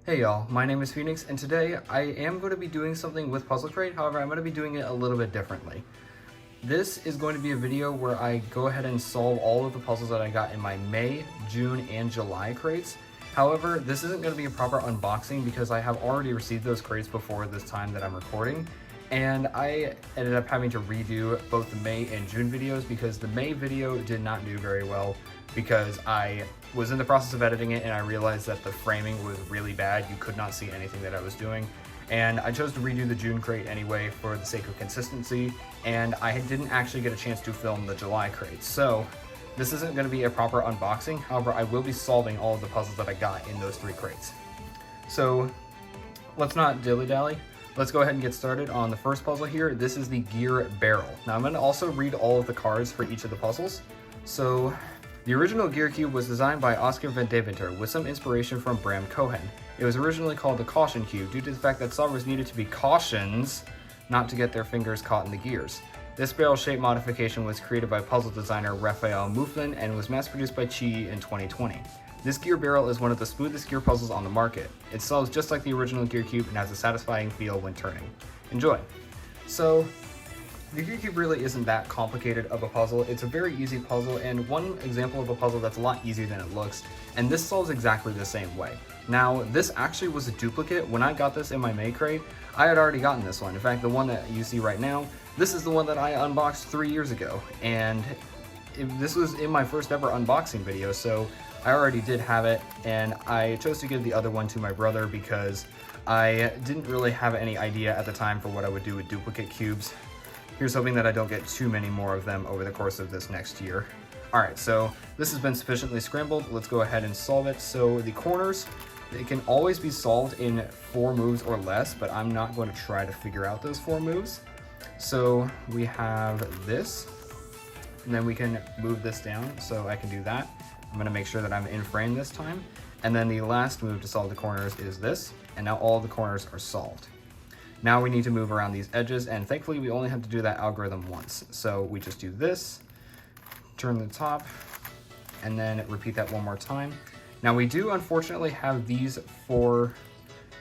Hey y'all, my name is Phoenix, and today I am going to be doing something with Puzzlcrate. However, I'm going to be doing it a little bit differently. This is going to be a video where I go ahead and solve all of the puzzles that I got in my May, June, and July crates. However, this isn't going to be a proper unboxing because I have already received those crates before this time that I'm recording. And I ended up having to redo both the May and June videos because the May video did not do very well because I was in the process of editing it and I realized that the framing was really bad. You could not see anything that I was doing. And I chose to redo the June crate anyway for the sake of consistency, and I didn't actually get a chance to film the July crate. So this isn't going to be a proper unboxing. However, I will be solving all of the puzzles that I got in those 3 crates. So let's not dilly-dally. Let's go ahead and get started on the first puzzle here. This is the gear barrel. Now I'm going to also read all of the cards for each of the puzzles. So the original gear cube was designed by Oscar van Deventer with some inspiration from Bram Cohen. It was originally called the caution cube due to the fact that solvers needed to be cautions not to get their fingers caught in the gears. This barrel shape modification was created by puzzle designer Raphael Mouflin and was mass produced by Chi in 2020. This gear barrel is one of the smoothest gear puzzles on the market. It solves just like the original gear cube and has a satisfying feel when turning. Enjoy! So, the gear cube really isn't that complicated of a puzzle. It's a very easy puzzle and one example of a puzzle that's a lot easier than it looks, and this solves exactly the same way. Now, this actually was a duplicate. When I got this in my May crate, I had already gotten this one. In fact, the one that you see right now, this is the one that I unboxed 3 years ago, and this was in my first ever unboxing video, so I already did have it, and I chose to give the other one to my brother because I didn't really have any idea at the time for what I would do with duplicate cubes. Here's hoping that I don't get too many more of them over the course of this next year. Alright, so this has been sufficiently scrambled. Let's go ahead and solve it. So the corners, they can always be solved in 4 moves or less, but I'm not going to try to figure out those 4 moves. So we have this, and then we can move this down, so I can do that. I'm going to make sure that I'm in frame this time. And then the last move to solve the corners is this, and now all the corners are solved. Now we need to move around these edges, and thankfully we only have to do that algorithm once. So we just do this, turn the top, and then repeat that one more time. Now we do unfortunately have these 4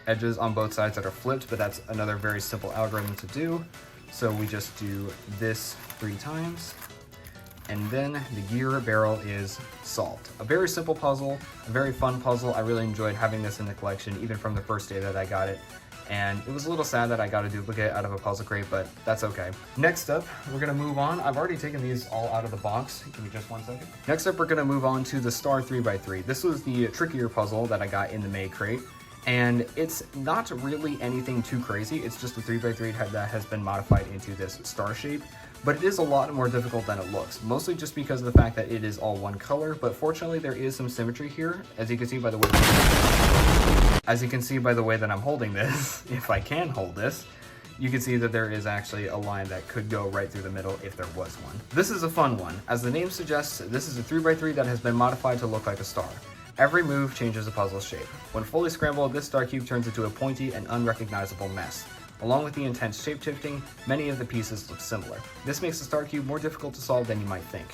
edges on both sides that are flipped, but that's another very simple algorithm to do. So we just do this 3 times, and then the gear barrel is solved. A very simple puzzle, a very fun puzzle. I really enjoyed having this in the collection, even from the first day that I got it. And it was a little sad that I got a duplicate out of a puzzle crate, but that's okay. Next up, we're gonna move on. I've already taken these all out of the box. Give me just 1 second. Next up, we're gonna move on to the Star 3x3. This was the trickier puzzle that I got in the May crate. And it's not really anything too crazy. It's just a 3x3 that has been modified into this star shape. But it is a lot more difficult than it looks, mostly just because of the fact that it is all one color. But fortunately, there is some symmetry here, as you can see by the way. As you can see by the way that I'm holding this, if I can hold this, you can see that there is actually a line that could go right through the middle if there was one. This is a fun one. As the name suggests, this is a 3x3 that has been modified to look like a star. Every move changes the puzzle's shape. When fully scrambled, this star cube turns into a pointy and unrecognizable mess. Along with the intense shape shifting, many of the pieces look similar. This makes the star cube more difficult to solve than you might think.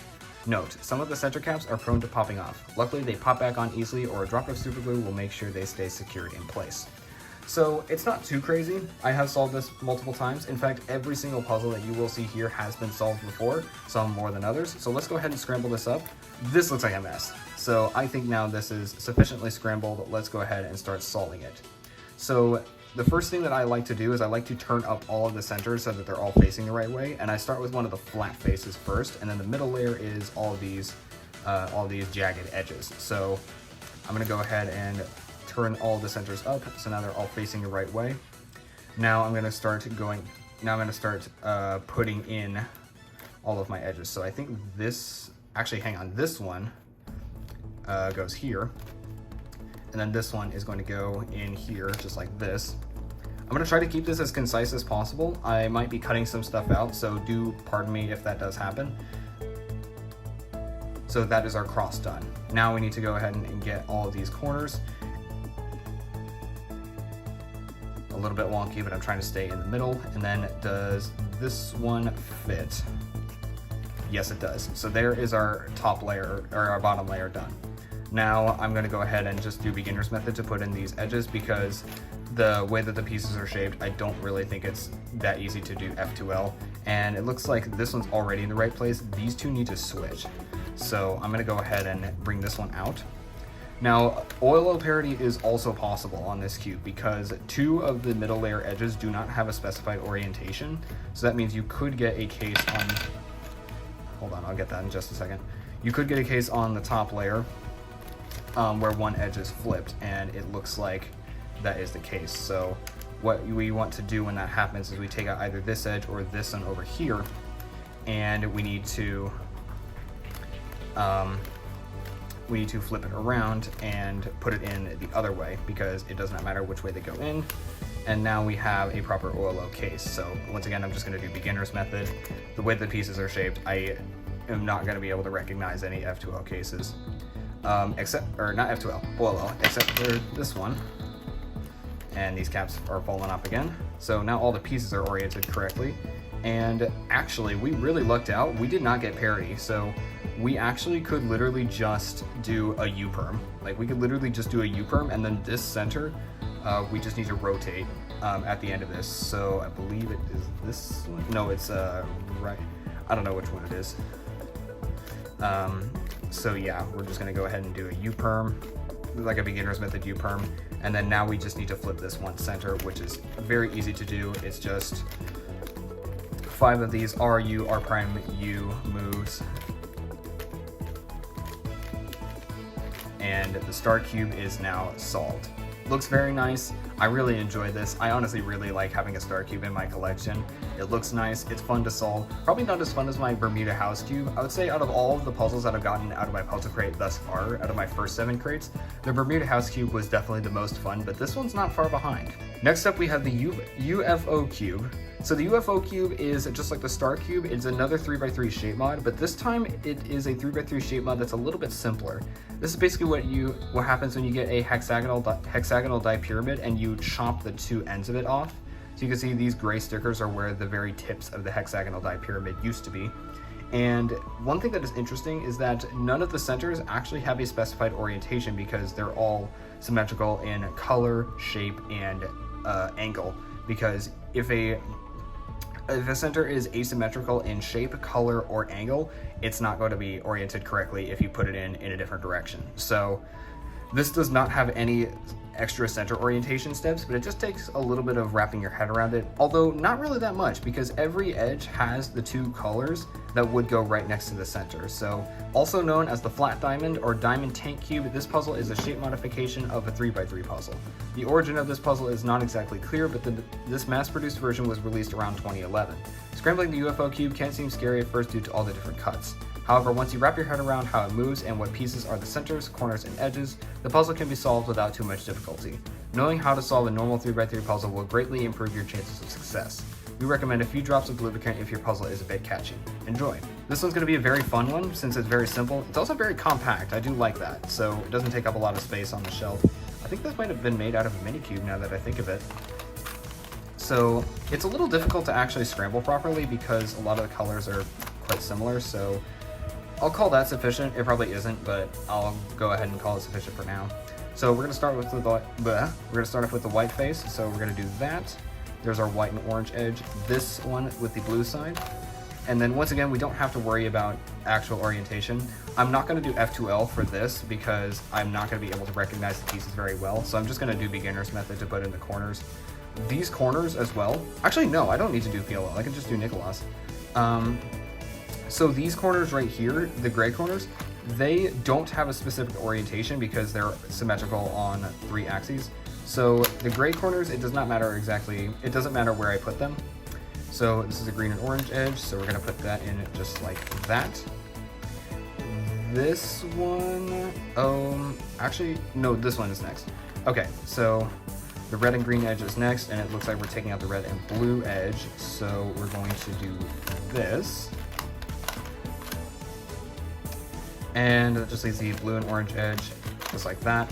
Note, some of the center caps are prone to popping off. Luckily, they pop back on easily, or a drop of super glue will make sure they stay secured in place. So it's not too crazy. I have solved this multiple times. In fact, every single puzzle that you will see here has been solved before, some more than others. So let's go ahead and scramble this up. This looks like a mess. So I think now this is sufficiently scrambled. Let's go ahead and start solving it. So the first thing that I like to do is I like to turn up all of the centers so that they're all facing the right way. And I start with one of the flat faces first, and then the middle layer is all these jagged edges. So I'm gonna go ahead and turn all the centers up, so now they're all facing the right way. Now I'm gonna start putting in all of my edges. So I think this, actually hang on, this one goes here. And then this one is going to go in here, just like this. I'm gonna try to keep this as concise as possible. I might be cutting some stuff out, so do pardon me if that does happen. So that is our cross done. Now we need to go ahead and get all of these corners. A little bit wonky, but I'm trying to stay in the middle. And then does this one fit? Yes, it does. So there is our top layer, or our bottom layer done. Now I'm going to go ahead and just do beginner's method to put in these edges, because the way that the pieces are shaped, I don't really think it's that easy to do F2L. And it looks like this one's already in the right place. These two need to switch. So I'm going to go ahead and bring this one out. Now, OLL parity is also possible on this cube because 2 of the middle layer edges do not have a specified orientation. So that means you could get a case on, hold on, I'll get that in just a second. You could get a case on the top layer where one edge is flipped, and it looks like that is the case. So what we want to do when that happens is we take out either this edge or this one over here, and we need to flip it around and put it in the other way, because it does not matter which way they go in. And now we have a proper OLO case. So once again, I'm just going to do beginner's method. The way the pieces are shaped, I am not going to be able to recognize any F2L cases, not F2L, OLL, except for this one. And these caps are falling off again. So now all the pieces are oriented correctly. And actually, we really lucked out. We did not get parity. So we actually could literally just do a U-perm. Like, we could literally just do a U-perm, and then this center, we just need to rotate at the end of this. So I believe it is this one. No, it's right. I don't know which one it is. So yeah, we're just gonna go ahead and do a U-perm, like a beginner's method U-perm. And then now we just need to flip this one center, which is very easy to do. It's just 5 of these RU, R prime U moves. And the star cube is now solved. Looks very nice. I really enjoy this. I honestly really like having a star cube in my collection. It looks nice, it's fun to solve. Probably not as fun as my Bermuda house cube. I would say out of all of the puzzles that I've gotten out of my puzzle crate thus far, out of my first 7 crates, the Bermuda house cube was definitely the most fun, but this one's not far behind. Next up we have the UFO cube. So the UFO cube is just like the star cube. It's another 3x3 shape mod, but this time it is a 3x3 shape mod that's a little bit simpler. This is basically what happens when you get a hexagonal die pyramid and you chop the 2 ends of it off. So you can see these gray stickers are where the very tips of the hexagonal die pyramid used to be. And one thing that is interesting is that none of the centers actually have a specified orientation, because they're all symmetrical in color, shape, and angle. Because if a center is asymmetrical in shape, color, or angle, it's not going to be oriented correctly if you put it in a different direction. So this does not have any extra center orientation steps, but it just takes a little bit of wrapping your head around it, although not really that much, because every edge has the 2 colors that would go right next to the center. So also known as the flat diamond or diamond tank cube, this puzzle is a shape modification of a 3x3 puzzle. The origin of this puzzle is not exactly clear, but this mass-produced version was released around 2011. Scrambling the UFO cube can seem scary at first due to all the different cuts. However, once you wrap your head around how it moves and what pieces are the centers, corners, and edges, the puzzle can be solved without too much difficulty. Knowing how to solve a normal 3x3 puzzle will greatly improve your chances of success. We recommend a few drops of lubricant if your puzzle is a bit catchy. Enjoy! This one's going to be a very fun one since it's very simple. It's also very compact. I do like that, so it doesn't take up a lot of space on the shelf. I think this might have been made out of a mini cube now that I think of it. So it's a little difficult to actually scramble properly because a lot of the colors are quite similar, so I'll call that sufficient. It probably isn't, but I'll go ahead and call it sufficient for now. So we're gonna start with the white face. So we're gonna do that. There's our white and orange edge. This one with the blue side. And then once again, we don't have to worry about actual orientation. I'm not gonna do F2L for this because I'm not gonna be able to recognize the pieces very well. So I'm just gonna do beginner's method to put in the corners. These corners as well. Actually, no, I don't need to do PLL. I can just do Nicholas. So these corners right here, the gray corners, they don't have a specific orientation because they're symmetrical on 3 axes. So the gray corners, it does not matter exactly, it doesn't matter where I put them. So this is a green and orange edge, so we're gonna put that in just like that. This one, actually, no, this one is next. Okay, so the red and green edge is next, and it looks like we're taking out the red and blue edge. So we're going to do this. And it just leaves the blue and orange edge, just like that.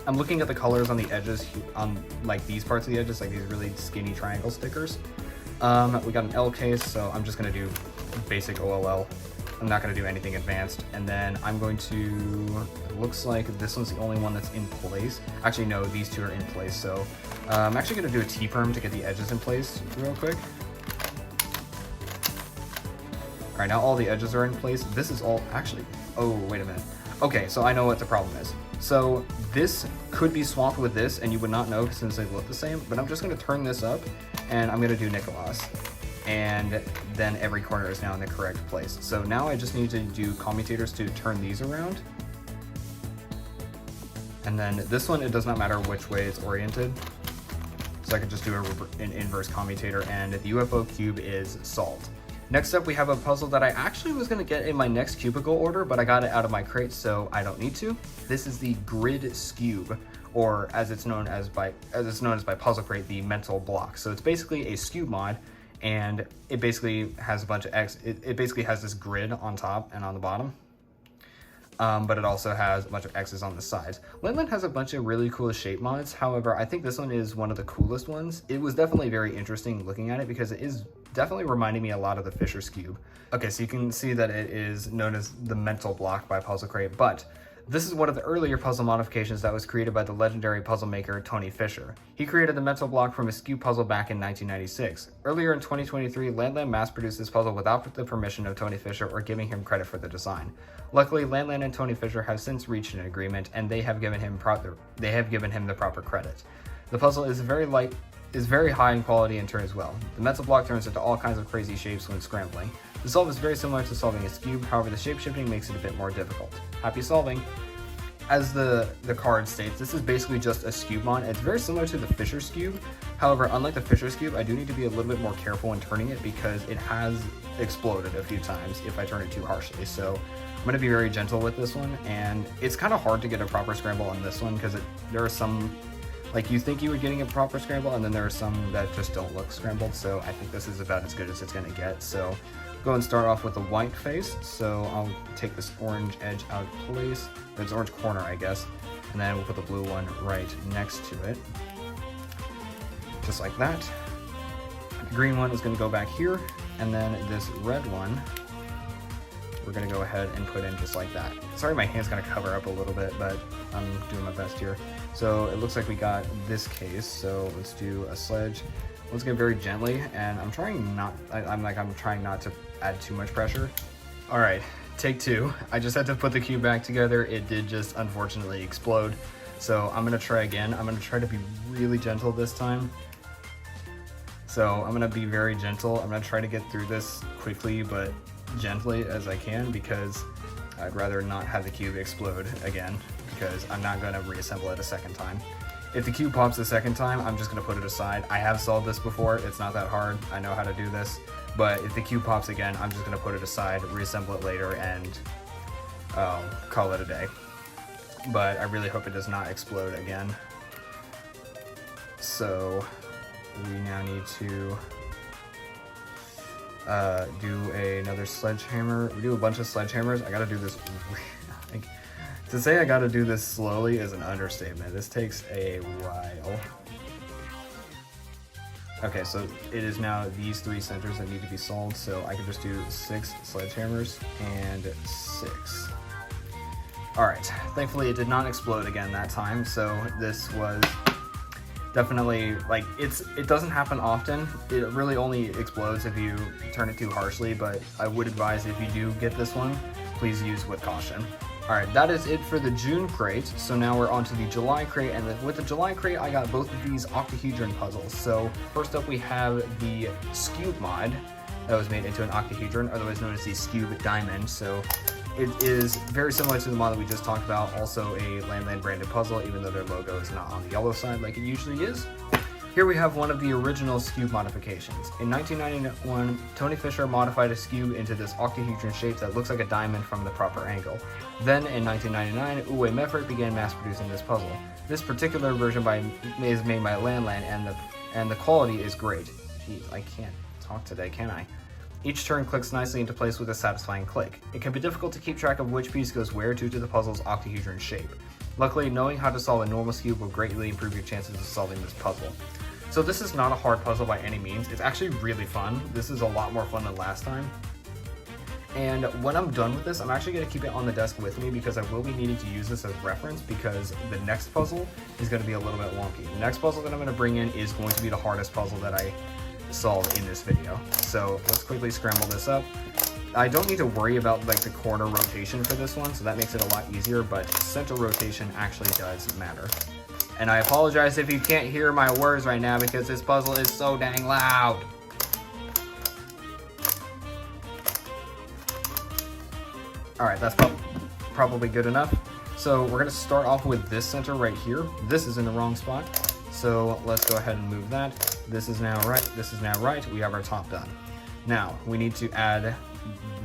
I'm looking at the colors on the edges, on like these parts of the edges, like these really skinny triangle stickers. We got an L case, so I'm just gonna do basic OLL. I'm not going to do anything advanced. And then I'm going to, it looks like this one's the only one that's in place. Actually, no, these two are in place. So I'm actually going to do a T-perm to get the edges in place real quick. All right, now all the edges are in place. This is all, actually, oh, wait a minute. Okay, so I know what the problem is. So this could be swapped with this and you would not know since they look the same, but I'm just gonna turn this up and I'm gonna do Nicholas. And then every corner is now in the correct place. So now I just need to do commutators to turn these around. And then this one, it does not matter which way it's oriented. So I can just do an inverse commutator and the UFO cube is solved. Next up, we have a puzzle that I actually was going to get in my next cubicle order, but I got it out of my crate, so I don't need to. This is the grid skube, or as it's known as by Puzzlcrate, the mental block. So it's basically a skube mod, and it basically has a bunch of it basically has this grid on top and on the bottom. But it also has a bunch of X's on the sides. Landland has a bunch of really cool shape mods. However, I think this one is one of the coolest ones. It was definitely very interesting looking at it because it is definitely reminding me a lot of the Fisher's Cube. Okay, so you can see that it is known as the mental block by Puzzlcrate, but this is one of the earlier puzzle modifications that was created by the legendary puzzle maker Tony Fisher. He created the mental block from a skewed puzzle back in 1996. Earlier in 2023, Landland mass-produced this puzzle without the permission of Tony Fisher or giving him credit for the design. Luckily, Landland and Tony Fisher have since reached an agreement, and they have given him the proper credit. The puzzle is very high in quality and turns well. The mental block turns into all kinds of crazy shapes when scrambling. The solve is very similar to solving a cube, however the shape shifting makes it a bit more difficult. Happy solving! As the card states, this is basically just a skube mod. It's very similar to the Fisher's Cube. However, unlike the Fisher's Cube, I do need to be a little bit more careful when turning it because it has exploded a few times if I turn it too harshly. So I'm going to be very gentle with this one, and it's kind of hard to get a proper scramble on this one because there are some, like, you think you were getting a proper scramble, and then there are some that just don't look scrambled. So I think this is about as good as it's going to get. So go and start off with a white face. So I'll take this orange edge out of place, or this orange corner, I guess, and then we'll put the blue one right next to it, just like that. The green one is going to go back here, and then this red one we're going to go ahead and put in just like that. Sorry, my hand's going to cover up a little bit, but I'm doing my best here. So it looks like we got this case. So let's do a sledge. Let's get very gently, and I'm trying not to add too much pressure. All right, take two. I just had to put the cube back together. It did just unfortunately explode. So I'm gonna try again. I'm gonna try to be really gentle this time. So I'm gonna be very gentle. I'm gonna try to get through this quickly, but gently as I can, because I'd rather not have the cube explode again, because I'm not gonna reassemble it a second time. If the cube pops the second time, I'm just gonna put it aside. I have solved this before, it's not that hard, I know how to do this, but if the cube pops again, I'm just gonna put it aside, reassemble it later, and call it a day. But I really hope it does not explode again. So we now need to do another sledgehammer. We do a bunch of sledgehammers. I gotta do this. To say I gotta do this slowly is an understatement. This takes a while. Okay, so it is now these three centers that need to be solved, so I can just do 6 sledgehammers and 6. Alright, thankfully it did not explode again that time, so this was definitely, like, it doesn't happen often. It really only explodes if you turn it too harshly, but I would advise if you do get this one, please use with caution. Alright, that is it for the June crate. So now we're on to the July crate, and with the July crate, I got both of these octahedron puzzles. So first up we have the Skube mod that was made into an octahedron, otherwise known as the Skube Diamond. So it is very similar to the mod that we just talked about, also a Landland branded puzzle, even though their logo is not on the yellow side like it usually is. Here we have one of the original Skube modifications. In 1991, Tony Fisher modified a Skube into this octahedron shape that looks like a diamond from the proper angle. Then in 1999, Uwe Meffert began mass producing this puzzle. This particular version is made by Landland, and the quality is great. Jeez, I can't talk today, can I? Each turn clicks nicely into place with a satisfying click. It can be difficult to keep track of which piece goes where due to the puzzle's octahedron shape. Luckily, knowing how to solve a normal Skube will greatly improve your chances of solving this puzzle. So this is not a hard puzzle by any means. It's actually really fun. This is a lot more fun than last time. And when I'm done with this, I'm actually going to keep it on the desk with me because I will be needing to use this as reference because the next puzzle is going to be a little bit wonky. The next puzzle that I'm going to bring in is going to be the hardest puzzle that I solve in this video. So let's quickly scramble this up. I don't need to worry about like the corner rotation for this one, so that makes it a lot easier, but center rotation actually does matter. And I apologize if you can't hear my words right now because this puzzle is so dang loud. All right, that's probably good enough. So we're gonna start off with this center right here. This is in the wrong spot. So let's go ahead and move that. This is now right, this is now right. We have our top done. Now we need to add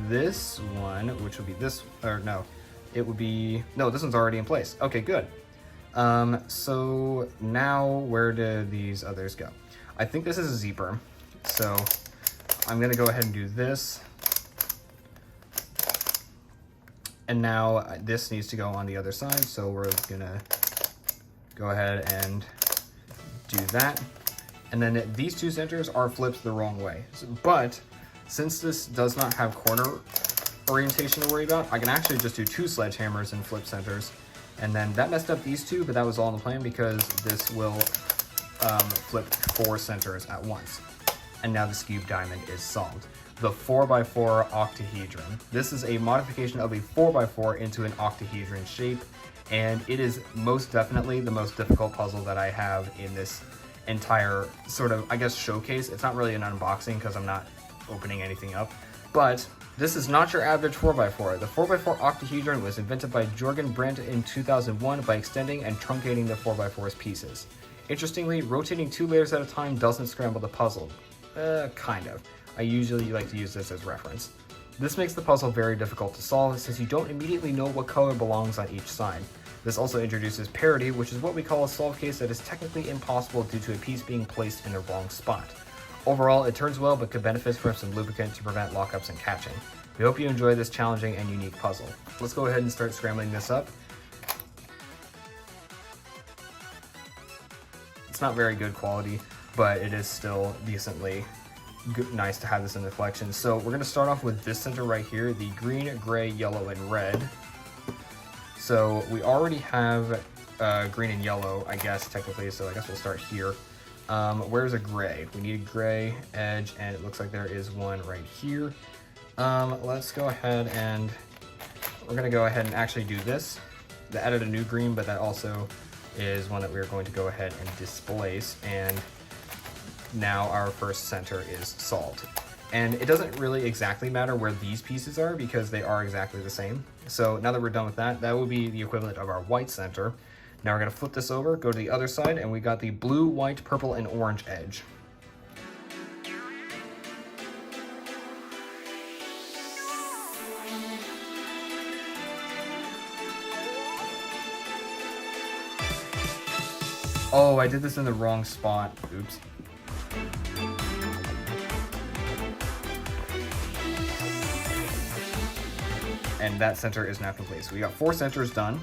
this one, which would be this, or no, it would be, no, this one's already in place. Okay, good. So now where do these others go? I think this is a Z-berm. So I'm gonna go ahead and do this. And now this needs to go on the other side, so we're gonna go ahead and do that. And then these two centers are flipped the wrong way. But since this does not have corner orientation to worry about, I can actually just do 2 sledgehammers and flip centers. And then that messed up these 2, but that was all in the plan because this will flip 4 centers at once. And now this cube diamond is solved. The 4x4 octahedron. This is a modification of a 4x4 into an octahedron shape, and it is most definitely the most difficult puzzle that I have in this entire sort of, I guess, showcase. It's not really an unboxing because I'm not opening anything up, but this is not your average 4x4. The 4x4 octahedron was invented by Jorgen Brandt in 2001 by extending and truncating the 4x4's pieces. Interestingly, rotating 2 layers at a time doesn't scramble the puzzle. Kind of. I usually like to use this as reference. This makes the puzzle very difficult to solve since you don't immediately know what color belongs on each side. This also introduces parity, which is what we call a solve case that is technically impossible due to a piece being placed in the wrong spot. Overall, it turns well but could benefit from some lubricant to prevent lockups and catching. We hope you enjoy this challenging and unique puzzle. Let's go ahead and start scrambling this up. It's not very good quality, but it is still decently nice to have this in the collection. So we're going to start off with this center right here, the green, gray, yellow, and red. So we already have green and yellow, I guess, technically, so I guess we'll start here. Where's a gray? We need a gray edge, and it looks like there is one right here. Let's go ahead and we're going to go ahead and actually do this. They added a new green, but that also is one that we're going to go ahead and displace, and now our first center is solved. And it doesn't really exactly matter where these pieces are because they are exactly the same. So now that we're done with that, that will be the equivalent of our white center. Now we're gonna flip this over, go to the other side, and we got the blue, white, purple, and orange edge. Oh, I did this in the wrong spot. Oops. And that center is now complete. So we got 4 centers done.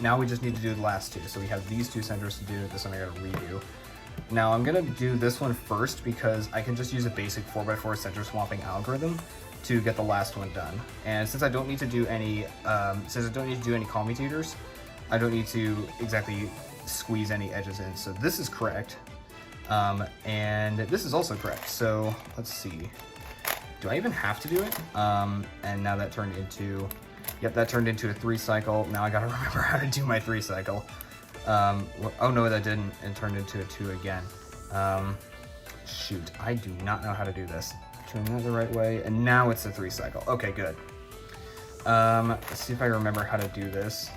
Now we just need to do the last 2. So we have these 2 centers to do. This one I gotta redo. Now I'm gonna do this one first because I can just use a basic 4x4 center swapping algorithm to get the last one done. And since I don't need to do any, commutators, I don't need to exactly squeeze any edges in. So this is correct. And this is also correct. So let's see. Do I even have to do it? And now that turned into, yep, that turned into a 3 cycle. Now I gotta remember how to do my 3 cycle. Oh no, that didn't, and turned into a 2 again. Shoot, I do not know how to do this. Turn that the right way, and now it's a 3 cycle. Okay, good. Let's see if I remember how to do this.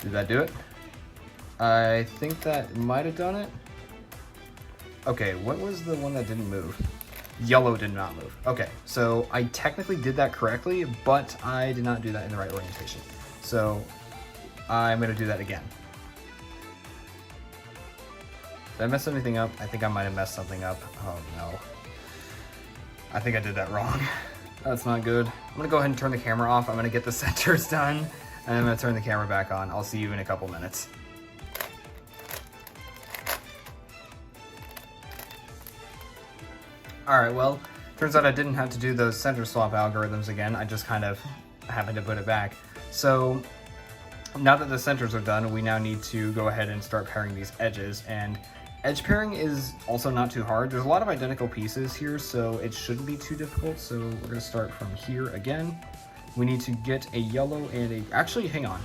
Did that do it? I think that might have done it. Okay, what was the one that didn't move? Yellow did not move. Okay, so I technically did that correctly, but I did not do that in the right orientation. So I'm gonna do that again. Did I mess anything up? I think I might have messed something up. Oh no. I think I did that wrong. That's not good. I'm gonna go ahead and turn the camera off. I'm gonna get the centers done, and I'm gonna turn the camera back on. I'll see you in a couple minutes. Alright, well, Turns out I didn't have to do those center swap algorithms again, I just kind of happened to put it back. So now that the centers are done, we now need to go ahead and start pairing these edges, and edge pairing is also not too hard. There's a lot of identical pieces here, so it shouldn't be too difficult. So we're gonna start from here again. We need to get a yellow and a, actually, hang on.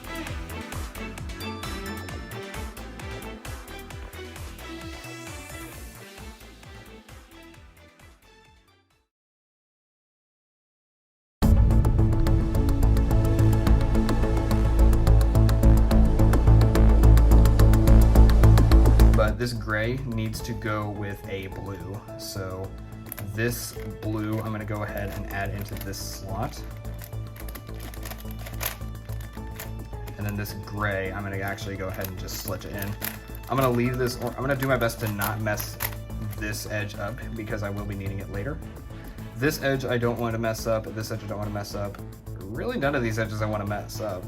This gray needs to go with a blue. So this blue, I'm gonna go ahead and add into this slot. And then this gray, I'm gonna actually go ahead and just sledge it in. I'm gonna leave this, or I'm gonna do my best to not mess this edge up because I will be needing it later. This edge I don't want to mess up, this edge I don't want to mess up. Really none of these edges I want to mess up.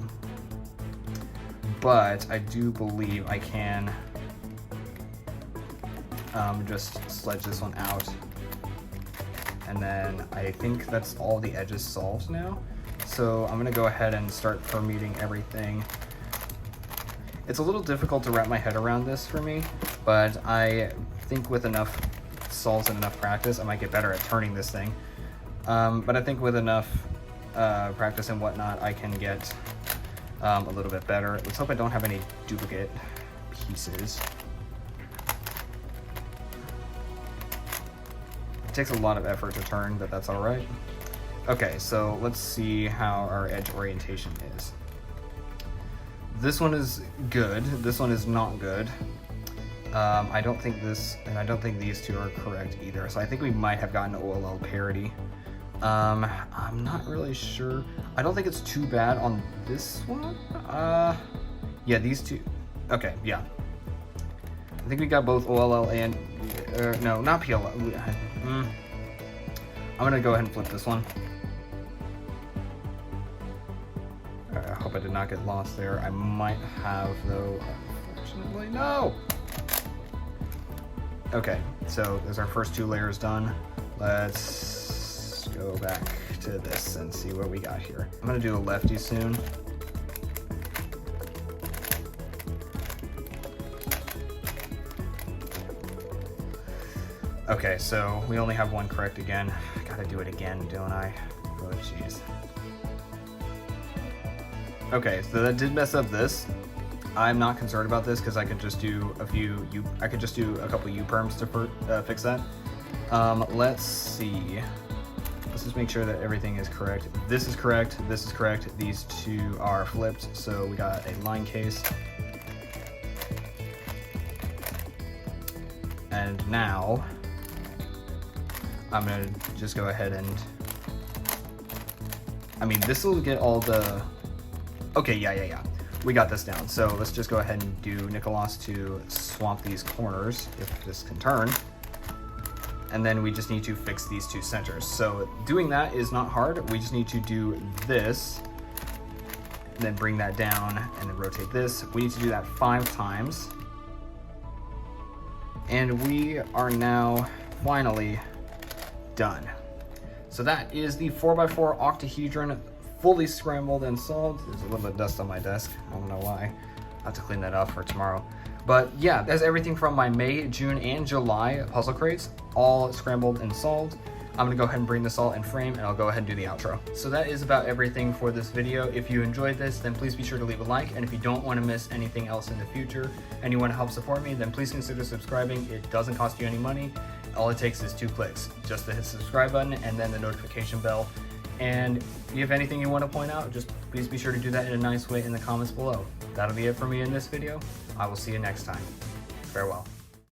But I do believe I can just sledge this one out, and then I think that's all the edges solved now. So I'm gonna go ahead and start permuting everything. It's a little difficult to wrap my head around this for me, but I think with enough solves and enough practice I might get better at turning this thing. But I think with enough practice and whatnot I can get a little bit better. Let's hope I don't have any duplicate pieces. It takes a lot of effort to turn, but that's all right. Okay, so let's see how our edge orientation is. This one is good. This one is not good. I don't think this, and I don't think these two are correct either. So I think we might have gotten OLL parity. I'm not really sure. I don't think it's too bad on this one. Yeah, these two. Okay, yeah. I think we got both OLL and, no, not PLL. I'm gonna go ahead and flip this one. I hope I did not get lost there. I might have though, unfortunately. No! Okay, so there's our first two layers done. Let's go back to this and see what we got here. I'm gonna do a lefty soon. Okay, so we only have one correct again. I gotta do it again, don't I? Oh, jeez. Okay, so that did mess up this. I'm not concerned about this because I could just do a few I could just do a couple U-perms to fix that. Let's see. Let's just make sure that everything is correct. This is correct. This is correct. These two are flipped, so we got a line case. And now I'm gonna just go ahead and, I mean, this will get all the, okay, yeah. We got this down. So let's just go ahead and do Nicholas to swamp these corners, if this can turn. And then we just need to fix these two centers. So doing that is not hard. We just need to do this, and then bring that down, and then rotate this. We need to do that 5 times. And we are now finally done. So that is the 4x4 octahedron fully scrambled and solved. There's a little bit of dust on my desk. I don't know why. I'll have to clean that off for tomorrow. But yeah, that's everything from my May, June, and July puzzle crates, all scrambled and solved. I'm gonna go ahead and bring this all in frame, and I'll go ahead and do the outro. So that is about everything for this video. If you enjoyed this, then please be sure to leave a like, and if you don't want to miss anything else in the future and you want to help support me, then please consider subscribing. It doesn't cost you any money. All it takes is 2 clicks, just to hit the subscribe button and then the notification bell. And if you have anything you want to point out, just please be sure to do that in a nice way in the comments below. That'll be it for me in this video. I will see you next time. Farewell.